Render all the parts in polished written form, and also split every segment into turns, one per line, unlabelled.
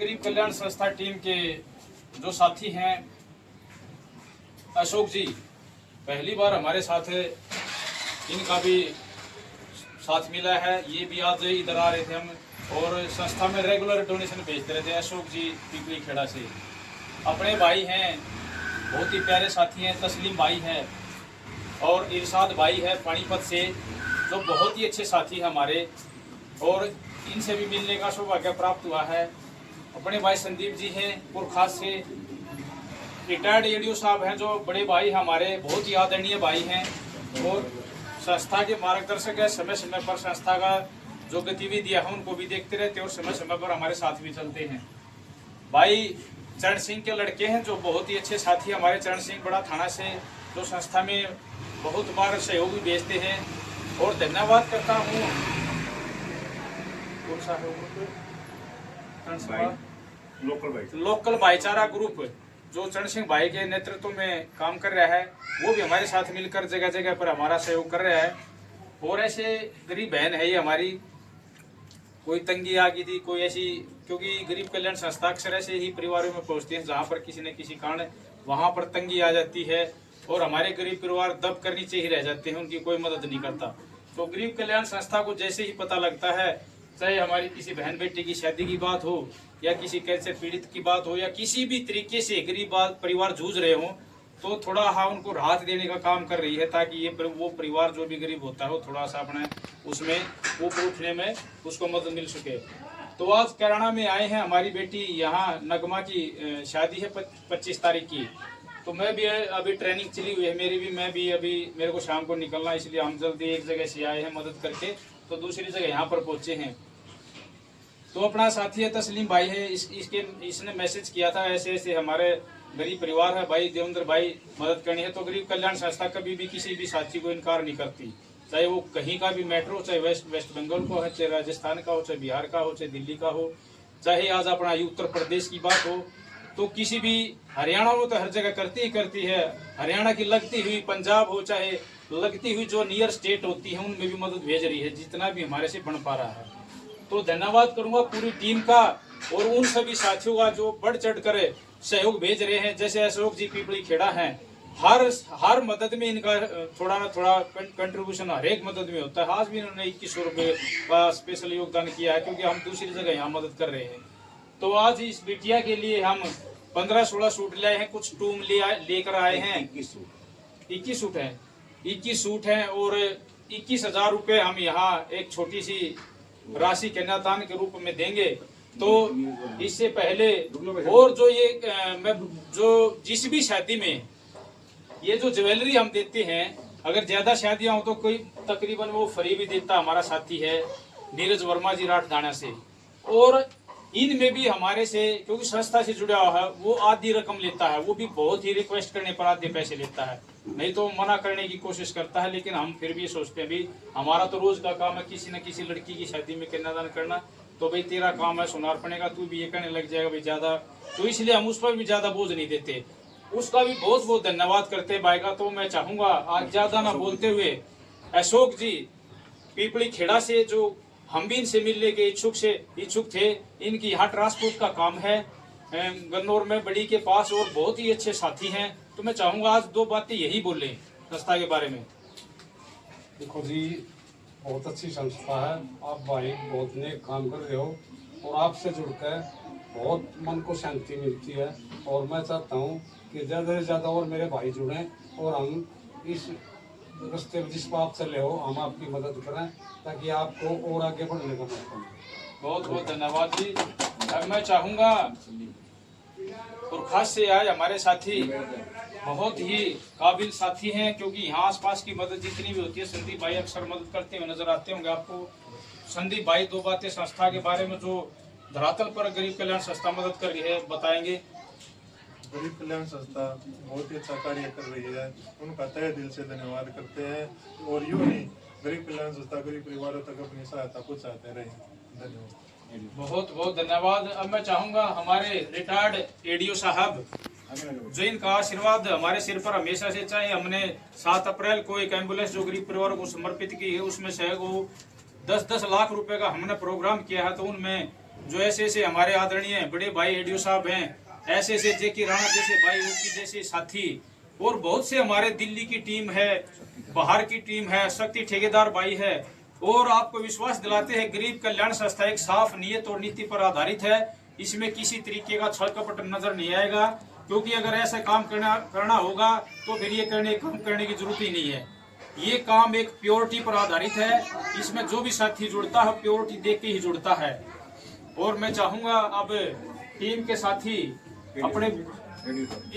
गरीब कल्याण संस्था टीम के जो साथी हैं, अशोक जी पहली बार हमारे साथ है, इनका भी साथ मिला है। ये भी आज इधर आ रहे थे हम, और संस्था में रेगुलर डोनेशन भेजते रहते हैं। अशोक जी पिपली खेड़ा से अपने भाई हैं, बहुत ही प्यारे साथी हैं। तस्लीम भाई है और इरशाद भाई है पानीपत से, जो बहुत ही अच्छे साथी हैं हमारे, और इनसे भी मिलने का सौभाग्य प्राप्त हुआ है। अपने भाई संदीप जी हैं पुरखास से, रिटायर्ड एडीओ साहब हैं, जो बड़े भाई हमारे, बहुत ही आदरणीय भाई हैं और संस्था के मार्गदर्शक है। समय समय पर संस्था का जो गतिविधियां हैं उनको भी देखते रहते हैं और समय समय पर हमारे साथ भी चलते हैं। भाई चरण सिंह के लड़के हैं, जो बहुत ही अच्छे साथी हमारे। चरण सिंह बड़ा थाना से, जो संस्था में बहुत बार सहयोग भी भेजते हैं, और धन्यवाद करता हूँ लोकल भाईचारा ग्रुप, जो चरण सिंह भाई के नेतृत्व में काम कर रहा है, वो भी हमारे साथ मिलकर जगह जगह पर हमारा सहयोग कर रहा है। और ऐसे गरीब बहन है ये हमारी, कोई तंगी आ गई थी, कोई ऐसी, क्योंकि गरीब कल्याण संस्था अक्सर ऐसे ही परिवारों में पहुंचती है जहां पर किसी न किसी कारण वहां पर तंगी आ जाती है, और हमारे गरीब परिवार दब कर नीचे ही रह जाते हैं, उनकी कोई मदद नहीं करता। तो गरीब कल्याण संस्था को जैसे ही पता लगता है, चाहे हमारी किसी बहन बेटी की शादी की बात हो, या किसी कैंसर पीड़ित की बात हो, या किसी भी तरीके से गरीब परिवार जूझ रहे हो, तो थोड़ा उनको राहत देने का काम कर रही है, ताकि ये वो परिवार जो भी गरीब होता है वो थोड़ा सा अपने उसमें ऊपर उठने में उसको मदद मिल सके। तो आज कैराना में आए हैं, हमारी बेटी यहाँ नगमा की शादी है 25 तारीख की। तो मैं भी अभी ट्रेनिंग चली हुई है मेरी भी, मैं भी अभी मेरे को शाम को निकलना, इसलिए हम जल्दी एक जगह से आए हैं मदद करके, तो दूसरी जगह यहाँ पर पहुंचे हैं। तो अपना साथी है तस्लीम भाई है, इसने मैसेज किया था ऐसे ऐसे हमारे गरीब परिवार है, भाई देवेंद्र भाई मदद करनी है। तो गरीब कल्याण संस्था कभी भी किसी भी साथी को इनकार नहीं करती, चाहे वो कहीं का भी मैटर हो, चाहे वेस्ट बंगाल का हो, चाहे राजस्थान का हो, चाहे बिहार का हो, चाहे दिल्ली का हो, चाहे आज अपना उत्तर प्रदेश की बात हो, तो किसी भी, हरियाणा में तो हर जगह करती ही करती है। हरियाणा की लगती हुई पंजाब हो, चाहे लगती हुई जो नियर स्टेट होती है, उनमें भी मदद भेज रही है जितना भी हमारे से बन पा रहा है। तो धन्यवाद करूंगा पूरी टीम का और उन सभी साथियों का जो बढ़ चढ़ कर सहयोग भेज रहे हैं। जैसे अशोक जी पिपली खेड़ा हैं, हर मदद में इनका थोड़ा ना थोड़ा कंट्रीब्यूशन हर एक मदद में होता है। आज भी इन्होंने 2100 रुपये का स्पेशल योगदान किया है, क्योंकि हम दूसरी जगह यहाँ मदद कर रहे हैं। तो आज इस बिटिया के लिए हम 15-16 सूट ले आए हैं, कुछ टूम लेकर आए हैं। 21 सूट है, 21 सूट हैं, और 21,000 रुपये हम यहाँ एक छोटी सी राशि कन्यादान के रूप में देंगे। तो इससे पहले और जो ये मैं जो जिस भी शादी में ये जो ज्वेलरी हम देते हैं, अगर ज्यादा शादियां हो तो कोई तकरीबन वो फ्री भी देता हमारा साथी है नीरज वर्मा जी राठदाना से। और इनमें भी हमारे से, क्योंकि संस्था से जुड़ा हुआ है, वो आधी रकम लेता है, वो भी बहुत ही रिक्वेस्ट करने पर आधे पैसे लेता है, नहीं तो मना करने की कोशिश करता है। लेकिन हम फिर भी सोचते हैं भी हमारा तो रोज का काम है किसी न किसी लड़की की शादी में कन्यादान करना, तो भाई तेरा काम है सुनार पड़ेगा, तू भी ये करने लग जाएगा भाई ज्यादा, तो इसलिए हम उस पर भी ज्यादा बोझ नहीं देते। उसका भी बहुत बहुत धन्यवाद करते हैं भाई का। तो मैं चाहूंगा आज ज्यादा ना बोलते हुए, अशोक जी पिपली खेड़ा से, जो हम भी इनसे मिलने के इच्छुक थे, इनकी यहाँ ट्रांसपोर्ट का काम है गन्नौर में बड़ी के पास, और बहुत ही अच्छे साथी हैं। तो मैं चाहूंगा आज 2 बातें यही बोले संस्था के बारे में।
देखो जी, बहुत अच्छी संस्था है, आप भाई बहुत नेक काम कर रहे हो, और आपसे जुड़कर बहुत मन को शांति मिलती है। और मैं चाहता हूँ कि ज़्यादा से ज़्यादा और मेरे भाई जुड़ें, और हम इस रास्ते जिस पर आप चले हो हम आपकी मदद करें, ताकि आपको और आगे बढ़ने का मौका मिले।
बहुत बहुत धन्यवाद जी। अब मैं चाहूंगा, और खास से आए हमारे साथी बहुत ही काबिल साथी हैं, क्योंकि यहाँ आसपास की मदद जितनी भी होती है संदीप भाई अक्सर मदद करते हुए नजर आते होंगे आपको। संदीप भाई 2 बातें संस्था के बारे में, जो धरातल पर गरीब कल्याण संस्था मदद कर रही है, बताएंगे।
गरीब कल्याण संस्था बहुत ही अच्छा कार्य कर रही है, उनका तहे दिल से धन्यवाद करते हैं। और यूं ही गरीब कल्याण संस्था गरीब परिवारों तक अपनी सहायता पहुंचाते रहे। धन्यवाद,
बहुत बहुत धन्यवाद। अब मैं चाहूंगा हमारे रिटायर्ड एडीओ साहब, जो इनका आशीर्वाद हमारे सिर पर हमेशा से, चाहे हमने 7 अप्रैल को एक एम्बुलेंस जो गरीब परिवारों को समर्पित की है, उसमें से वो 10-10 लाख रुपए का हमने प्रोग्राम किया है, तो उनमें जो ऐसे ऐसे हमारे आदरणीय बड़े भाई एडीओ साहब हैं, ऐसे ऐसे जेके राणा जैसे भाई, उनकी जैसे साथी, और बहुत से हमारे दिल्ली की टीम है, बाहर की टीम है, शक्ति ठेकेदार भाई है, और आपको विश्वास दिलाते हैं गरीब कल्याण संस्था एक साफ नियत और नीति पर आधारित है। इसमें किसी तरीके का छल कपट नजर नहीं आएगा, क्योंकि अगर ऐसा काम करना होगा तो फिर ये काम करने की जरूरत ही नहीं है। ये काम एक प्योरिटी पर आधारित है। इसमें जो भी साथी जुड़ता है प्योरिटी देख के ही जुड़ता है। और मैं चाहूंगा अब टीम के साथी अपने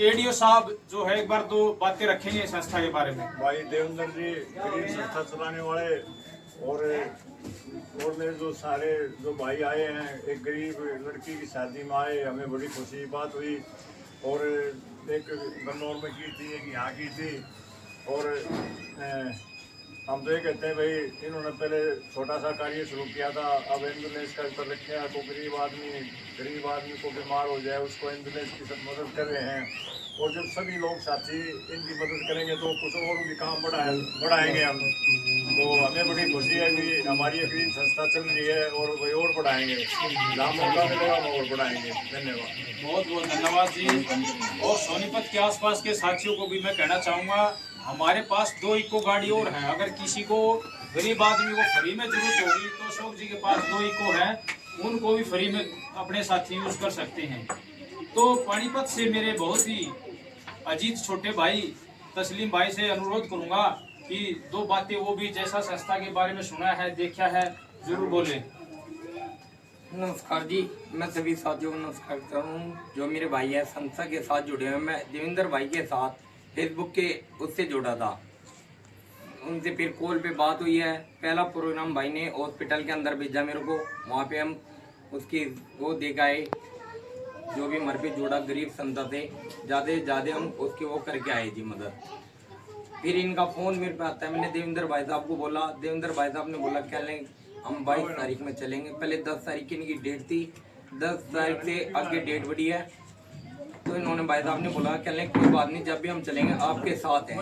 एडीओ साहब जो है एक बार दो बातें रखेंगे संस्था के बारे में।
भाई देवेंद्र जी गरीब संस्था चलाने वाले, और मेरे जो सारे जो भाई आए हैं, एक गरीब लड़की की शादी में आए, हमें बड़ी खुशी की बात हुई। और एक गन्नौर में की थी, एक यहाँ की थी। और हम तो ये कहते हैं भाई, इन्होंने पहले छोटा सा कार्य शुरू किया था, अब एम्बुलेंस का कर रखे हैं। तो गरीब आदमी को बीमार हो जाए उसको एम्बुलेंस की सब मदद कर रहे हैं। और जब सभी लोग साथी इनकी मदद करेंगे तो कुछ और भी काम बढ़ाएंगे हम। तो हमें बड़ी खुशी है कि हमारी एक गरीब संस्था चल रही है, और वही और बढ़ाएंगे, जहाँ मौका मिलेगा हम और बढ़ाएंगे। धन्यवाद,
बहुत बहुत धन्यवाद जी। और सोनीपत के आसपास के साथियों को भी मैं कहना चाहूँगा, हमारे पास 2 इको गाड़ी और हैं। अगर किसी को गरीब आदमी को फ्री में जरूरत होगी तो अशोक जी के पास 2 इको हैं, उनको भी फ्री में अपने साथी यूज कर सकते हैं। तो पानीपत से मेरे बहुत ही अजीत छोटे भाई तस्लीम भाई से अनुरोध करूंगा कि 2 बातें वो भी जैसा संस्था के बारे में सुना है देखा है जरूर बोले।
नमस्कार जी, मैं सभी साथियों को नमस्कार करता हूँ जो मेरे भाई है संस्था के साथ जुड़े हैं। मैं देवेंद्र भाई के साथ फेसबुक के उससे जुड़ा था, उनसे फिर कॉल पे बात हुई है। पहला प्रोग्राम भाई ने हॉस्पिटल के अंदर भेजा मेरे को, वहाँ पे हम उसकी वो देख आए, जो भी मर पे जुड़ा गरीब संस्था से ज़्यादा से ज़्यादा हम उसकी वो करके आए जी मदद। फिर इनका फ़ोन मेरे पे आता है, मैंने देवेंद्र भाई साहब को बोला, देवेंद्र भाई साहब ने बोला क्या लें हम 22 तारीख में चलेंगे। पहले 10 तारीख की इनकी डेट थी, 10 तारीख से आगे डेट बढ़ी है। तो इन्होंने भाई साहब ने बोला क्या लें कोई बात नहीं, जब भी हम चलेंगे आपके साथ हैं।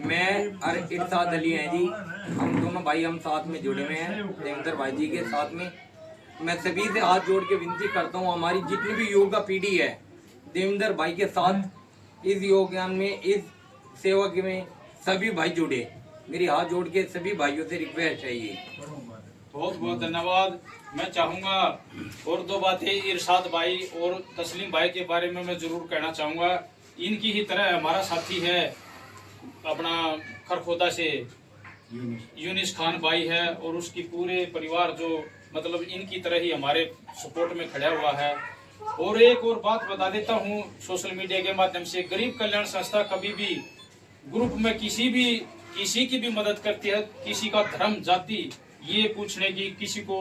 मैं और इरशाद अली हैं जी, हम दोनों भाई हम साथ में जुड़े हुए हैं देवेंद्र भाई जी के साथ में। मैं सभी से हाथ जोड़ के विनती करता हूँ, हमारी जितनी भी योगा पीढ़ी है देवेंद्र भाई के साथ इस योगदान में, इस सेवा में सभी भाई जुड़े। मेरी हाथ जोड़ के सभी भाइयों से रिक्वेस्ट है ये।
बहुत बहुत धन्यवाद। मैं चाहूँगा और 2 बातें इरशाद भाई और तस्लीम भाई के बारे में मैं जरूर कहना चाहूँगा। इनकी ही तरह हमारा साथी है अपना खरखोदा से यूनिस खान भाई है, और उसकी पूरे परिवार जो मतलब इनकी तरह ही हमारे सपोर्ट में खड़ा हुआ है। और एक और बात बता देता हूँ सोशल मीडिया के माध्यम से, गरीब कल्याण संस्था कभी भी ग्रुप में किसी की भी मदद करती है। किसी का धर्म जाति ये पूछने की किसी को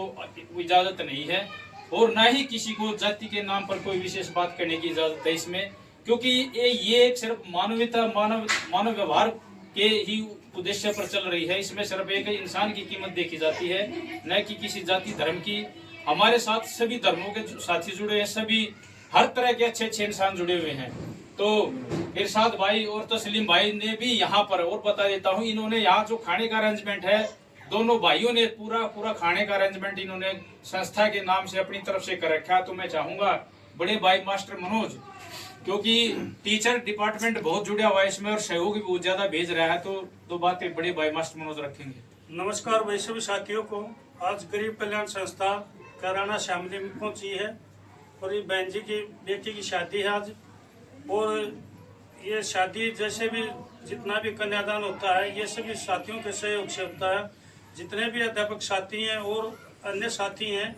इजाजत नहीं है, और ना ही किसी को जाति के नाम पर कोई विशेष बात करने की इजाजत है इसमें, क्योंकि ये एक सिर्फ मानवता मानव व्यवहार के ही उद्देश्य पर चल रही है। इसमें सिर्फ एक इंसान की कीमत देखी जाती है, न कि किसी जाति धर्म की। हमारे साथ सभी धर्मों के साथी जुड़े हैं, सभी हर तरह के अच्छे अच्छे इंसान जुड़े हुए हैं। तो इरशाद भाई और तस्लीम भाई ने भी यहाँ पर, और बता देता हूँ, इन्होंने यहाँ जो खाने का अरेंजमेंट है, दोनों भाइयों ने पूरा खाने का अरेंजमेंट इन्होंने संस्था के नाम से अपनी तरफ से कर रखा है। तो मैं चाहूंगा बड़े भाई मास्टर मनोज, क्योंकि टीचर डिपार्टमेंट बहुत जुड़ा हुआ है इसमें और सहयोग भी बहुत ज्यादा भेज रहा है, तो 2 बातें बड़े भाई मास्टर मनोज रखेंगे।
नमस्कार भाई सभी साथियों को। आज गरीब कल्याण संस्था कराना शामली में पहुंची है, और ये बहन जी की बेटी की शादी है आज। और ये शादी जैसे भी जितना भी कन्यादान होता है ये सभी साथियों के सहयोग से होता है। जितने भी अध्यापक साथी हैं और अन्य साथी हैं,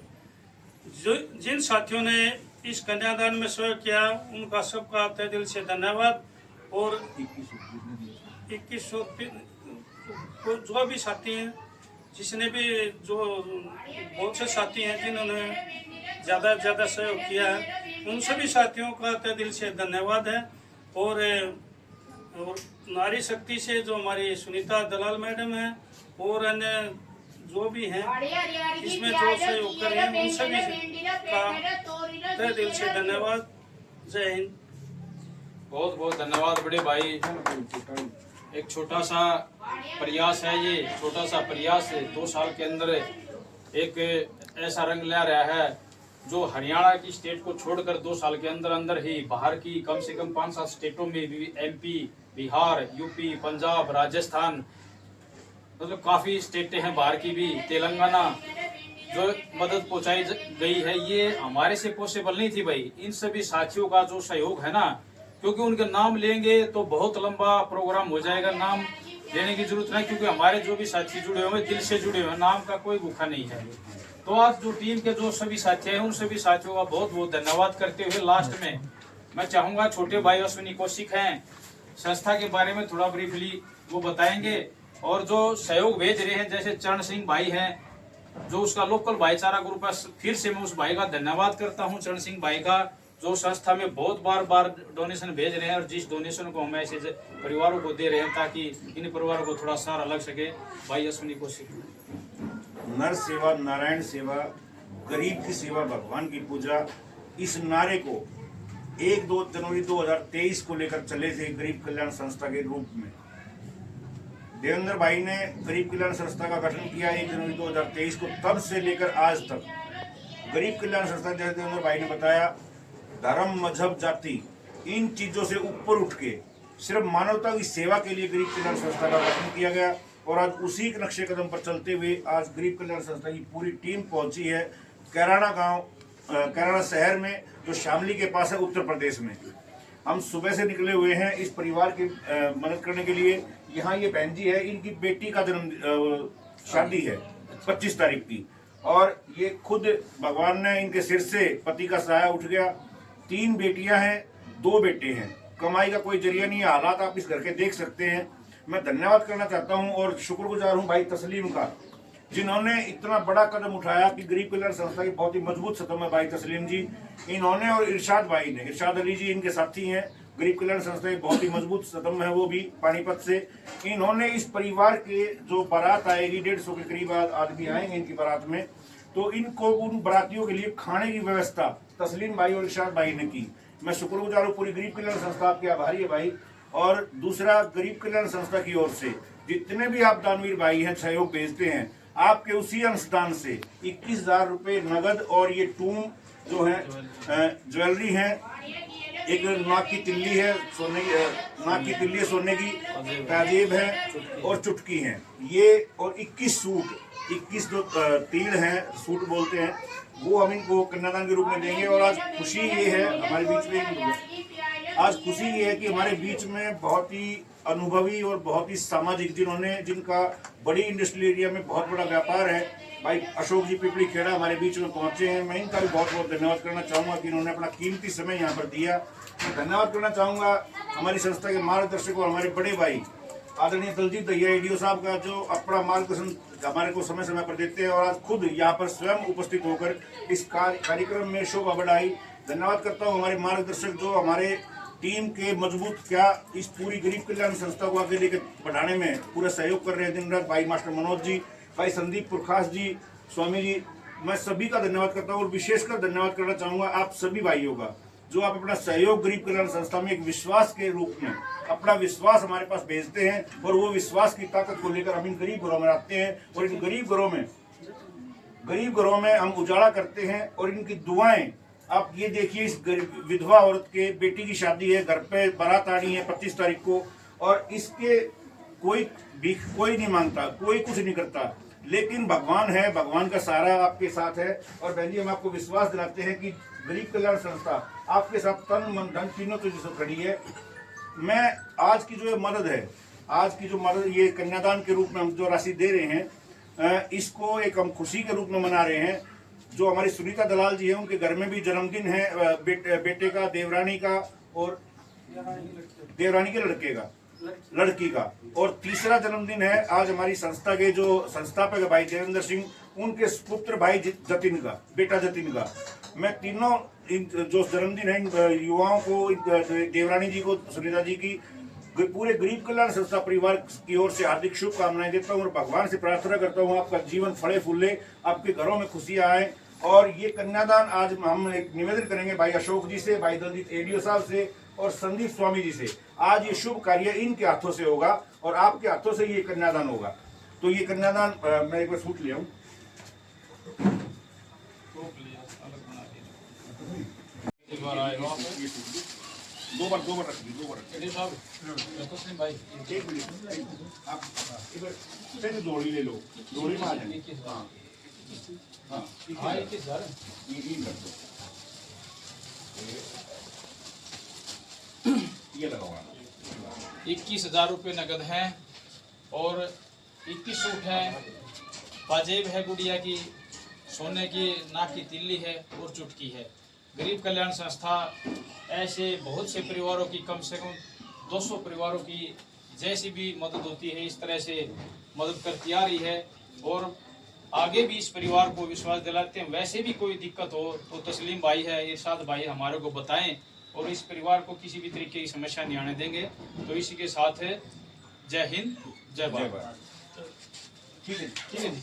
जो जिन साथियों ने इस कन्यादान में सहयोग किया उनका सबका तहे दिल से धन्यवाद। और 2100 जो भी साथी हैं, जिसने भी जो बहुत से साथी हैं जिन्होंने ज़्यादा से ज़्यादा सहयोग किया है, उन सभी साथियों का तहे दिल से धन्यवाद है। और नारी शक्ति से जो हमारी सुनीता दलाल मैडम है और अन्य जो भी हैं इसमें जो सहयोग कर रहे हैं उन सभी का तहे दिल से धन्यवाद। जय हिंद।
बहुत बहुत धन्यवाद बड़े भाई। एक छोटा सा प्रयास है, ये छोटा सा प्रयास 2 साल के अंदर एक ऐसा रंग ला रहा है जो हरियाणा की स्टेट को छोड़कर 2 साल के अंदर अंदर ही बाहर की कम से कम 5-7 स्टेटों में भी, MP, बिहार, यूपी, पंजाब, राजस्थान, मतलब काफ़ी स्टेटें हैं बाहर की भी, तेलंगाना, जो मदद पहुंचाई गई है, ये हमारे से पॉसिबल नहीं थी भाई। इन सभी साथियों का जो सहयोग है ना, क्योंकि उनके नाम लेंगे तो बहुत लंबा प्रोग्राम हो जाएगा, नाम लेने की जरूरत नहीं, क्योंकि हमारे जो भी साथी जुड़े हुए दिल से जुड़े हुए, नाम का कोई भूखा नहीं है। तो आज जो टीम के जो सभी साथी हैं, उन सभी साथियों का बहुत बहुत धन्यवाद करते हुए लास्ट में मैं चाहूँगा छोटे भाई अश्विनी कौशिक हैं, संस्था के बारे में थोड़ा ब्रीफली वो बताएंगे, और जो सहयोग भेज रहे हैं जैसे चरण सिंह भाई हैं, जो उसका लोकल भाईचारा ग्रुप है, फिर से मैं उस भाई का धन्यवाद करता हूं, चरण सिंह भाई का, जो संस्था में बहुत बार डोनेशन भेज रहे हैं, और जिस डोनेशन को हम ऐसे परिवारों को दे रहे हैं ताकि इन परिवारों को थोड़ा सहारा लग सके। भाई अश्विनी कौशिक।
नर सेवा, नारायण सेवा, गरीब की सेवा, भगवान की पूजा, इस नारे को 1-2 जनवरी 2023 को लेकर चले थे गरीब कल्याण संस्था के रूप में। देवेंद्र भाई ने गरीब कल्याण संस्था का गठन किया 1 जनवरी 2023 को, तब से लेकर आज तक गरीब कल्याण संस्था, जैसे देवेंद्र भाई ने बताया, धर्म, मजहब, जाति, इन चीजों से ऊपर उठ के सिर्फ मानवता की सेवा के लिए गरीब कल्याण संस्था का गठन किया गया। और आज उसी के नक्शे कदम पर चलते हुए आज गरीब कल्याण संस्था की पूरी टीम पहुंची है कैराना गांव, कैराना शहर में, जो शामली के पास है, उत्तर प्रदेश में। हम सुबह से निकले हुए हैं इस परिवार की मदद करने के लिए। यहाँ ये बहन जी है, इनकी बेटी का शादी है 25 तारीख की, और ये खुद भगवान ने इनके सिर से पति का साया उठ गया। 3 बेटियां हैं, 2 बेटे हैं, कमाई का कोई जरिया नहीं है, हालात आप इस घर के देख सकते हैं। मैं धन्यवाद करना चाहता हूं और शुक्रगुजार हूं भाई तस्लीम का, जिन्होंने इतना बड़ा कदम उठाया कि गरीब कल्याण संस्था की बहुत ही मजबूत सतम है भाई तस्लीम जी, इन्होंने, और इरशाद भाई ने, इरशाद अली जी इनके साथी हैं, गरीब कल्याण संस्था की बहुत ही मजबूत सतम है, वो भी पानीपत से। इन्होंने इस परिवार के जो बारात आएगी, 150 के करीब आदमी आएंगे इनकी बारात में, तो इनको, उन बारातियों के लिए खाने की व्यवस्था तस्लीम भाई और इरशाद भाई ने की। मैं शुक्रगुजार हूँ पूरी गरीब कल्याण संस्था, आपके आभारी है भाई। और दूसरा, गरीब कल्याण संस्था की ओर से जितने भी आप दानवीर भाई हैं सहयोग भेजते हैं, आपके उसी अंशदान से 21,000 रुपये नगद, और ये टूम जो है ज्वेलरी है, एक नाक की तिल्ली है सोने की, नाक की तिल्ली है सोने की, ताजेब है और चुटकी है ये, और 21 सूट, 21 जो तीड़ हैं, सूट बोलते हैं, वो हम इनको कन्यादान के रूप में देंगे। और आज खुशी ये है हमारे बीच में, आज खुशी ये है कि हमारे बीच में बहुत ही अनुभवी और बहुत ही सामाजिक, जिनका बड़ी इंडस्ट्रियल एरिया में बहुत बड़ा व्यापार है, भाई अशोक जी पिपली खेड़ा हमारे बीच में पहुंचे हैं। मैं इनका भी बहुत बहुत धन्यवाद करना चाहूँगा कि इन्होंने अपना कीमती समय यहाँ पर दिया। धन्यवाद करना चाहूँगा हमारी संस्था के मार्गदर्शक और हमारे बड़े भाई आदरणीय दलजीत दहिया एडीओ साहब का, जो अपना मार्गदर्शन हमारे को समय समय पर देते हैं, और आज खुद यहाँ पर स्वयं उपस्थित होकर इस कार्यक्रम में शोभा बढ़ाई। धन्यवाद करता हूँ हमारे मार्गदर्शक, जो हमारे टीम के मजबूत क्या इस पूरी गरीब कल्याण संस्था को आगे लेकर बढ़ाने में पूरा सहयोग कर रहे हैं दिन रात, भाई मास्टर मनोज जी, भाई संदीप पुरखास जी, स्वामी जी, मैं सभी का धन्यवाद करता हूँ। और विशेषकर धन्यवाद करना चाहूँगा आप सभी भाइयों का, जो आप अपना सहयोग गरीब कल्याण संस्था में एक विश्वास के रूप में अपना विश्वास हमारे पास भेजते हैं, और वो विश्वास की ताकत को लेकर हम इन गरीब घरों में आते हैं, और इन गरीब घरों में हम उजाला करते हैं। और इनकी दुआएं आप ये देखिए, इस विधवा औरत के बेटी की शादी है, घर पे बारात आनी है 25 तारीख को, और इसके कोई नहीं मांगता, कोई कुछ नहीं करता, लेकिन भगवान है, भगवान का सहारा आपके साथ है। और बहन जी, हम आपको विश्वास दिलाते हैं कि गरीब कल्याण संस्था आपके साथ तन मन धन तीनों चीजों से खड़ी है। मैं आज की जो मदद है, आज की जो मदद, ये कन्यादान के रूप में हम जो राशि दे रहे हैं, इसको एक हम खुशी के रूप में मना रहे हैं। जो हमारी सुनीता दलाल जी है, उनके घर में भी जन्मदिन है बेटे का, देवरानी का, और देवरानी के लड़की का, और तीसरा जन्मदिन है आज हमारी संस्था के जो संस्थापक है भाई देवेंद्र सिंह, उनके पुत्र भाई जतिन का, बेटा जतिन का। मैं तीनों जो जन्मदिन है इन युवाओं को, देवरानी जी को, सुनीता जी की, पूरे गरीब कल्याण संस्था परिवार की ओर से हार्दिक शुभकामनाएं देता हूँ, और भगवान से प्रार्थना करता हूँ आपका जीवन फले फूले, आपके घरों में खुशियां आए। और ये कन्यादान आज हम एक निवेदन करेंगे भाई अशोक जी से, भाई दलजीत एडीओ साहब से और संदीप स्वामी जी से। आज ये शुभ कार्य इनके हाथों से होगा और आपके हाथों से ये कन्यादान होगा। तो ये कन्यादान मैं एक बार सूट ले आऊं।
बार आए हो आप।
दो बार रखिए, 2 बार रखिए।
चलिए साहब, तस्लीम भाई,
एक मिनट, आप इधर फिर जोड़ी ले लो, जोड़ी में आ जाए। हाँ हाँ,
हाँ, 21,000
ये कर दो, ये लगाओ।
21,000 रुपये नगद हैं और 21 सूट है, पाजेब है गुड़िया की, सोने की नाक की तिल्ली है और चुटकी है। गरीब कल्याण संस्था ऐसे बहुत से परिवारों की, कम से कम 200 परिवारों की जैसी भी मदद होती है इस तरह से मदद करती आ रही है और आगे भी इस परिवार को विश्वास दिलाते हैं। वैसे भी कोई दिक्कत हो तो तस्लीम भाई है, इरशाद भाई हमारे को बताएं और इस परिवार को किसी भी तरीके की समस्या नहीं आने देंगे। तो इसी के साथ है, जय हिंद, जय भारत।
ठीक है।
ठीक है जी।